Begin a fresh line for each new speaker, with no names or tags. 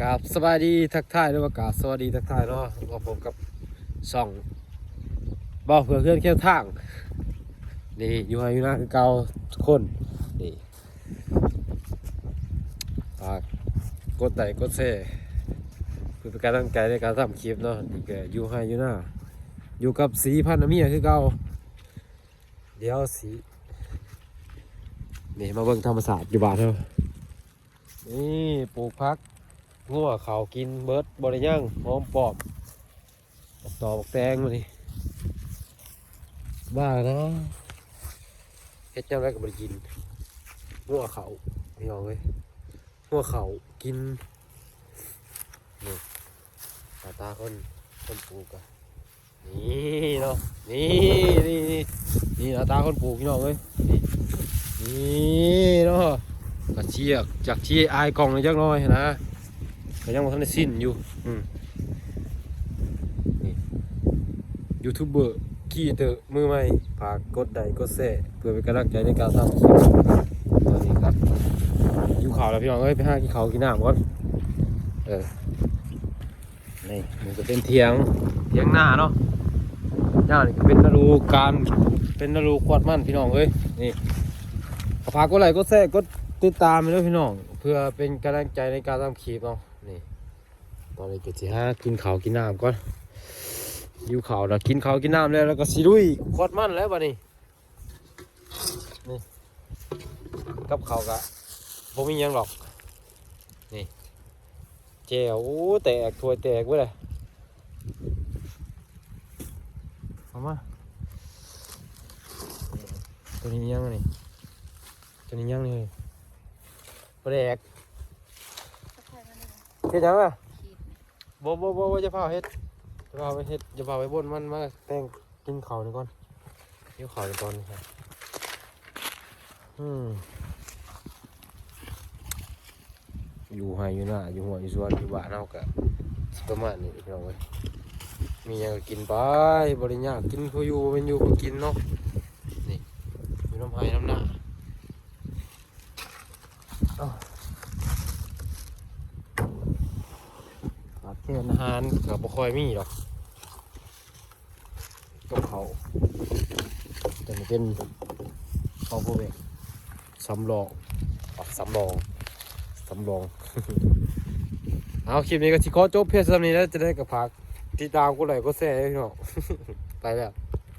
กราบสวัสดีทักทายด้วยว่ากราบสวัสดีทักทายเนาะว่าผมกับช่องบ่าวเพื่อเพื่อนเคี่ยวทางนี่อยู่ให้อยู่นะคือเก่าทุกคนนี่ฝากกดไลค์กดแชร์เพื่อเป็นการตั้งใจในการทำคลิปเนาะนี่ก็อยู่ให้อยู่นะอยู่กับสีพันธุ์เมียคือเก่าเดี๋ยวสีนี่มาเบิ่งธรรมศาสตร์อยู่บ้านเนาะนี่ปลูกพักงัวเขากินเบิร์ดบริย่างหอมปอบต่อบอกแตงมาดิบ้านะเฮ็ดจังไรกับบริกินงัวเขาไม่ยอมเลยงัวเขากินนี่ตาคนปลูกอะนี่เนาะนี่ตาคนปลูกพี่น้องเลยนี่เนาะกระเชียกจากที่อายกล่องเลยจักหน่อยนะก็ยังไม่ทันได้สิ้นอยู่นี่ยูทูบเบอร์ขี้เตอร์มือใหม่ฝากกดไลค์กดแชร์เพื่อเป็นกำลังใจในการทำคลิปตอนนี้ครับอยู่ข่าวแล้วพี่น้องเอ้ยไปหากินข้าวกินน้ำก่อนนี่มันจะเป็นเถียงหน้าเนาะย่านี่เป็นนารูการเป็นนารูควอดมันพี่น้องเอ้ยนี่ฝากกดไลค์กดแชร์กดติดตามไปด้วยพี่น้องเพื่อเป็นกำลังใจในการทำคลิปเนาะนี่ตอนนี้ก็สิหากินข้าวกินน้ำก่อนอยู่ข้าวแล้วกินข้าวกินน้ำแล้วก็สิลุยควอดมันแล้วบัดนี้นี่กับข้าวกะบ่มีหยังหรอกนี่แจ่วโอ้แตกถ้วยแตกเว้ยเลยเอามาตัวนี้ยังนี่ตัวนี้ยังนี่ปลาแดกเฮ็ดยังอ่ะบ่จะพาเฮ็ดจะพาไปเฮ็ดจะพาไปบ่นมันมาแต่งกินข้าวนี่ก่อนเดี๋ยวข้าวนี่ก่อนครับอยู่ให้อยู่หน้าอยู่หัวอยู่สวนอยู่บ้านเฮาก็ประมาณนี้พี่น้องเอ้ยมีหยังก็กินไปบ่ได้ยากกินผู้อยู่เป็นอยู่ผู้กินเนาะนี่อยู่น้ำไห้น้ำหน้าขาดแคลนอาหารก็บ่ค่อยมีหรอกกับเขาแต่นี่เป็นข้าวโพดสำรองเอาคลิปนี้ก็สิขอจบเพียงเท่านี้แล้วจะได้กับผักติดตามกูหน่อยก็แซ่ให้พี่น้องไปแล้ว